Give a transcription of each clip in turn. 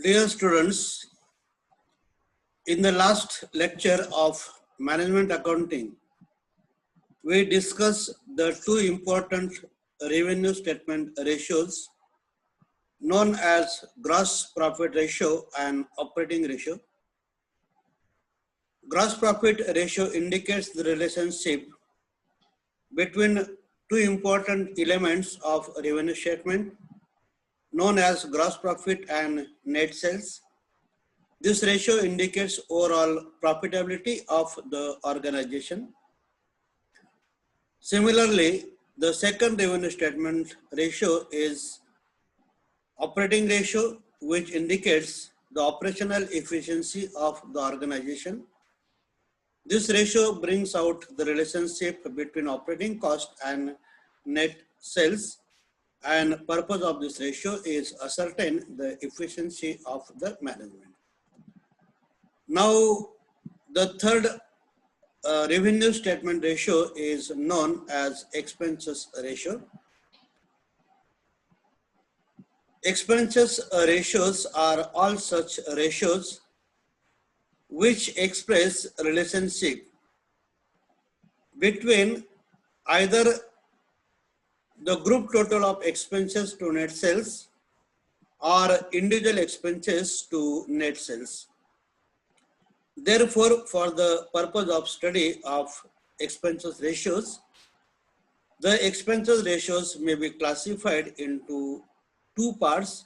Dear students, in the last lecture of management accounting, we discussed the two important revenue statement ratios known as gross profit ratio and operating ratio. Gross profit ratio indicates the relationship between two important elements of revenue statement known as gross profit and net sales. This ratio indicates overall profitability of the organization. Similarly, the second revenue statement ratio is operating ratio, which indicates the operational efficiency of the organization. This ratio brings out the relationship between operating cost and net sales, and purpose of this ratio is ascertain the efficiency of the management. Now, the third revenue statement ratio is known as expenses ratio. Expenses ratios are all such ratios which express relationship between either the group total of expenses to net sales or individual expenses to net sales. Therefore, for the purpose of study of expenses ratios, the expenses ratios may be classified into two parts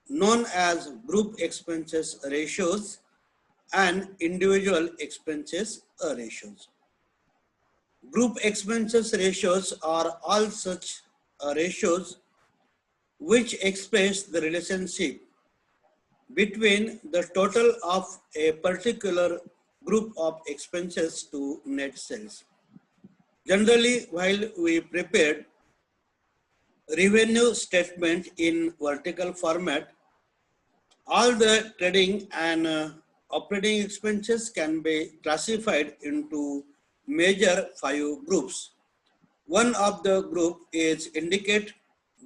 known as group expenses ratios and individual expenses ratios. Group expenses ratios are all such ratios which express the relationship between the total of a particular group of expenses to net sales. Generally, while we prepared revenue statement in vertical format, all the trading and operating expenses can be classified into major 5 groups. One of the group is indicate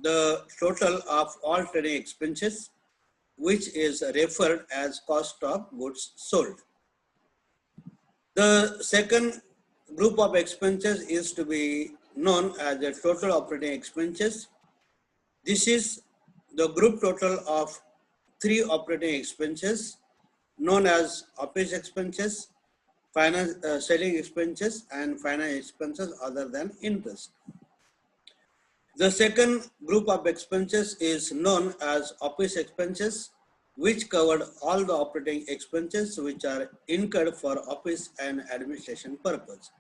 the total of all trading expenses, which is referred as cost of goods sold. The second group of expenses is to be known as the total operating expenses. This is the group total of 3 operating expenses known as office expenses, finance, selling expenses, and finance expenses other than interest. The second group of expenses is known as office expenses, which covered all the operating expenses which are incurred for office and administration purpose.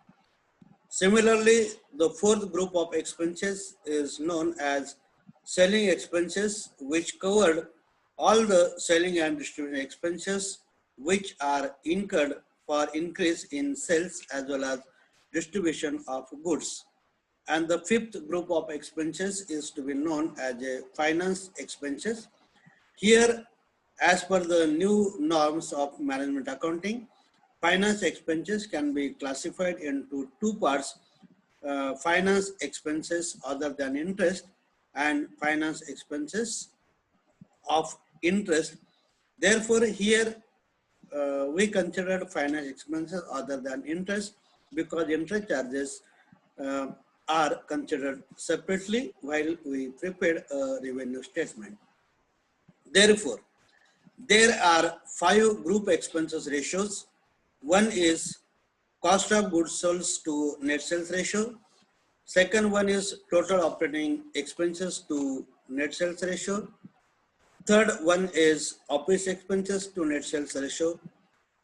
Similarly, the fourth group of expenses is known as selling expenses, which covered all the selling and distribution expenses which are incurred for increase in sales as well as distribution of goods. And the fifth group of expenses is to be known as a finance expenses. Here, as per the new norms of management accounting, finance expenses can be classified into two parts, finance expenses other than interest and finance expenses of interest. Therefore, here we considered finance expenses other than interest because interest charges are considered separately while we prepared a revenue statement. Therefore, there are 5 group expenses ratios. One is cost of goods sold to net sales ratio. Second one is total operating expenses to net sales ratio. Third one is office expenses to net sales ratio.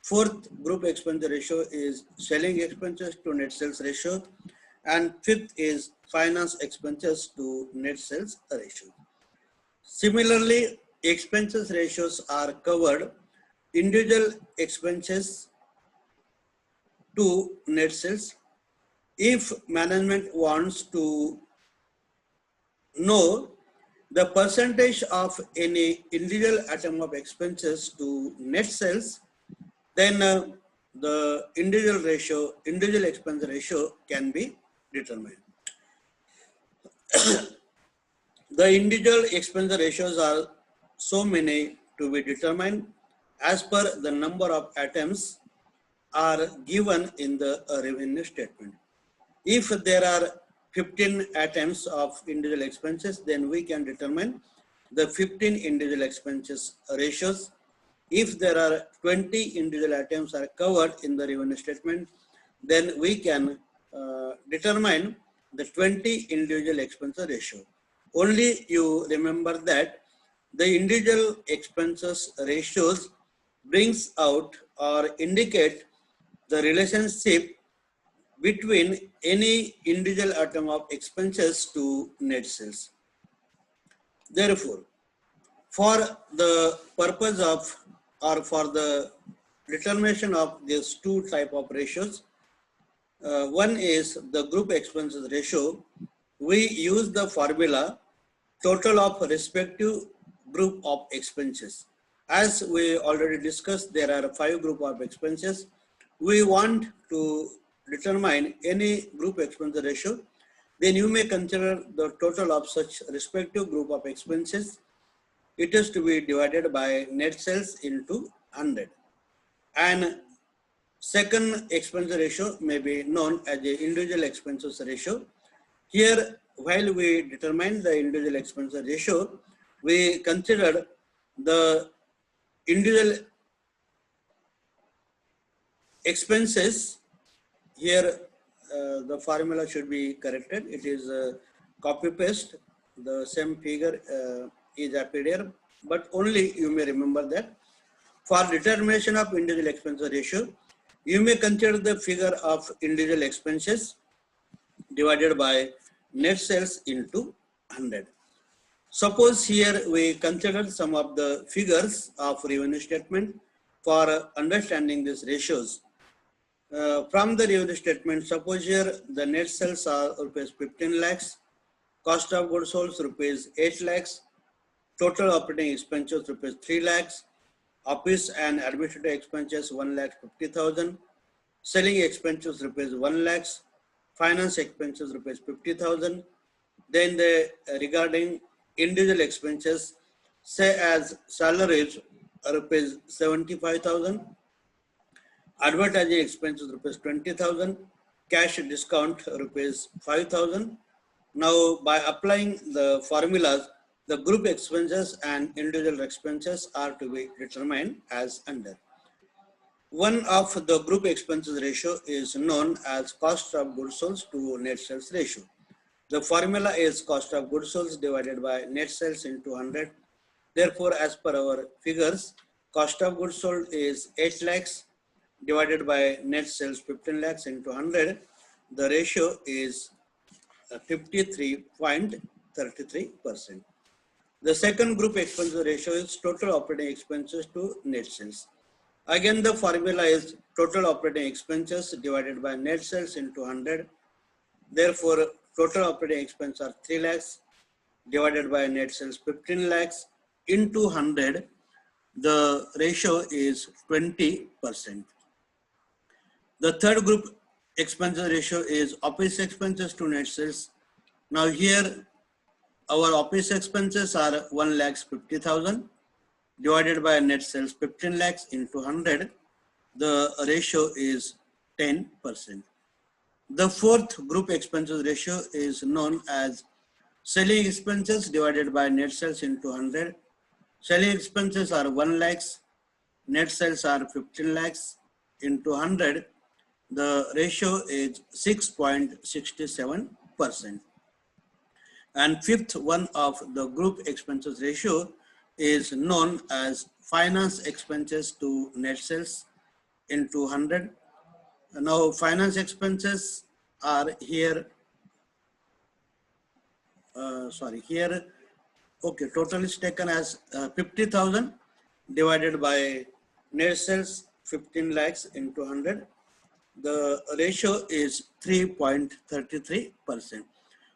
Fourth group expense ratio is selling expenses to net sales ratio. And fifth is finance expenses to net sales ratio. Similarly, expenses ratios are covered individual expenses to net sales. If management wants to know the percentage of any individual item of expenses to net sales, then the individual expense ratio can be determined. The individual expense ratios are so many to be determined as per the number of items are given in the revenue statement. If there are 15 items of individual expenses, then we can determine the 15 individual expenses ratios. If there are 20 individual items are covered in the revenue statement, then we can determine the 20 individual expenses ratio. Only you remember that the individual expenses ratios brings out or indicate the relationship between any individual item of expenses to net sales. Therefore, for the purpose of or for the determination of these two type of ratios, one is the group expenses ratio. We use the formula total of respective group of expenses. As we already discussed, there are 5 group of expenses. We want to determine any group expense ratio, then you may consider the total of such respective group of expenses. It is to be divided by net sales into 100. And second expense ratio may be known as the individual expenses ratio. Here, while we determine the individual expense ratio, we consider the individual expenses. Here, the formula should be corrected. It is copy paste. The same figure is appeared here, but only you may remember that for determination of individual expense ratio, you may consider the figure of individual expenses divided by net sales into 100. Suppose here we consider some of the figures of revenue statement for understanding these ratios. From the revenue statement, suppose here the net sales are rupees 15 lakhs, cost of goods sold rupees 8 lakhs, total operating expenses rupees 3 lakhs, office and administrative expenses 1,50,000, selling expenses rupees 1 lakhs, finance expenses rupees 50,000. Then the regarding individual expenses, say as salaries rupees 75,000, advertising expenses rupees 20,000, cash discount rupees 5,000. Now by applying the formulas, the group expenses and individual expenses are to be determined as under. One of the group expenses ratio is known as cost of goods sold to net sales ratio. The formula is cost of goods sold divided by net sales into 100. Therefore, as per our figures, cost of goods sold is 8 lakhs divided by net sales 15 lakhs into 100. The ratio is 53.33%. The second group expense ratio is total operating expenses to net sales. Again, the formula is total operating expenses divided by net sales into 100. Therefore, total operating expenses are 3 lakhs divided by net sales 15 lakhs into 100. The ratio is 20%. The third group expenses ratio is office expenses to net sales. Now here, our office expenses are 1,50,000 divided by net sales 15 lakhs into 100. The ratio is 10%. The fourth group expenses ratio is known as selling expenses divided by net sales into 100. Selling expenses are 1 lakhs, net sales are 15 lakhs into 100. The ratio is 6.67%. And fifth one of the group expenses ratio is known as finance expenses to net sales into 100. Now finance expenses are here, total is taken as 50,000 divided by net sales 15 lakhs into 100. The ratio is 3.33%.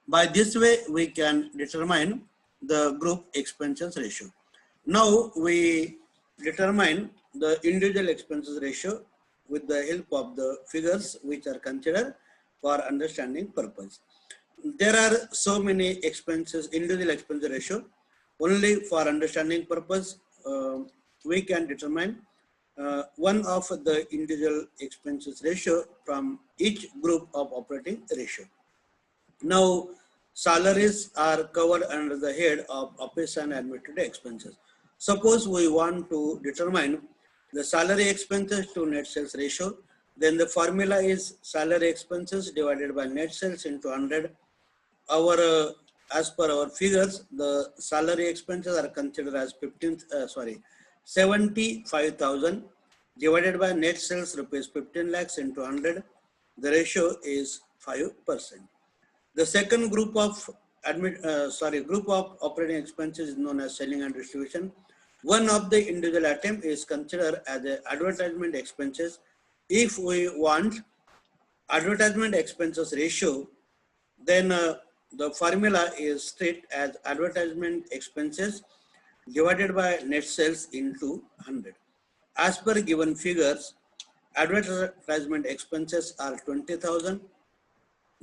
By this way, we can determine the group expenses ratio. Now we determine the individual expenses ratio with the help of the figures which are considered for understanding purpose. There are so many expenses, individual expense ratio. Only for understanding purpose, we can determine one of the individual expenses ratio from each group of operating ratio. Now, salaries are covered under the head of office and administrative expenses. Suppose we want to determine the salary expenses to net sales ratio, then the formula is salary expenses divided by net sales into 100. As per our figures, the salary expenses are considered as 75,000 divided by net sales rupees 15 lakhs into 100. The ratio is 5%. The second group of operating expenses is known as selling and distribution. One of the individual item is considered as a advertisement expenses. If we want advertisement expenses ratio, then the formula is strict as advertisement expenses divided by net sales into 100. As per given figures, advertisement expenses are 20,000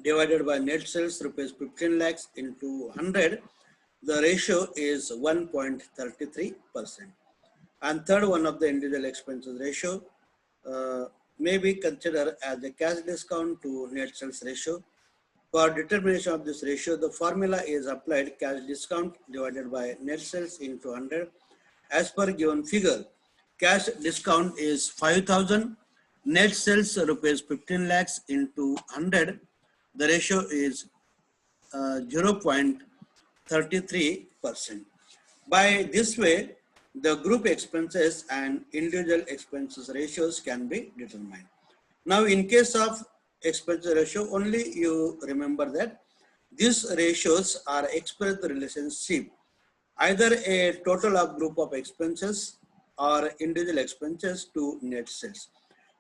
divided by net sales rupees 15 lakhs into 100. The ratio is 1.33%. And third one of the individual expenses ratio may be considered as a cash discount to net sales ratio. For determination of this ratio, the formula is applied cash discount divided by net sales into 100. As per given figure, cash discount is 5,000, net sales rupees 15 lakhs into 100. The ratio is 0.33%. By this way, the group expenses and individual expenses ratios can be determined. Now, in case of expense ratio, only you remember that these ratios are expressed relationship, either a total of group of expenses or individual expenses to net sales.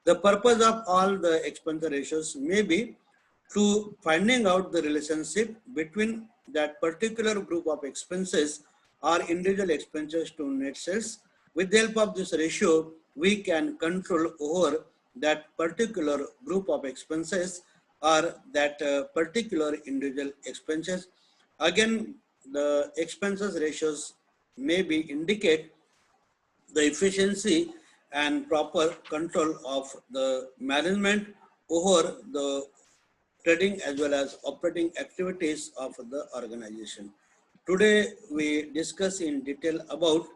The purpose of all the expense ratios may be to finding out the relationship between that particular group of expenses or individual expenses to net sales. With the help of this ratio, we can control over that particular group of expenses or that particular individual expenses. Again, the expenses ratios may be indicate the efficiency and proper control of the management over the trading as well as operating activities of the organization. Today, we discuss in detail about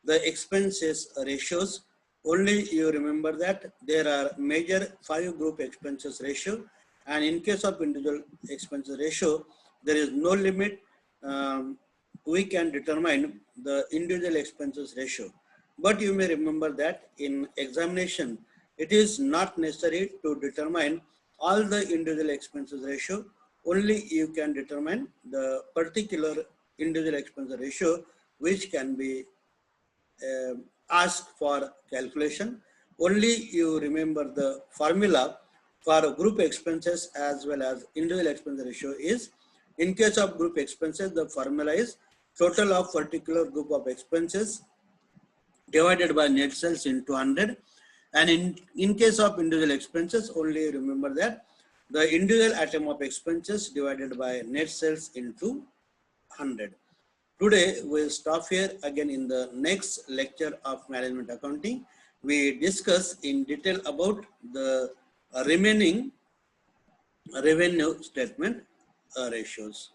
the expenses ratios. Only you remember that there are major 5 group expenses ratio, and in case of individual expenses ratio, there is no limit. We can determine the individual expenses ratio. But you may remember that in examination, it is not necessary to determine all the individual expenses ratio. Only you can determine the particular individual expense ratio which can be asked for calculation. Only you remember the formula for group expenses as well as individual expense ratio is, in case of group expenses, the formula is total of particular group of expenses divided by net sales into 100. And in case of individual expenses, only remember that the individual item of expenses divided by net sales into 100. Today, we'll stop here. Again, in the next lecture of management accounting, we discuss in detail about the remaining revenue statement ratios.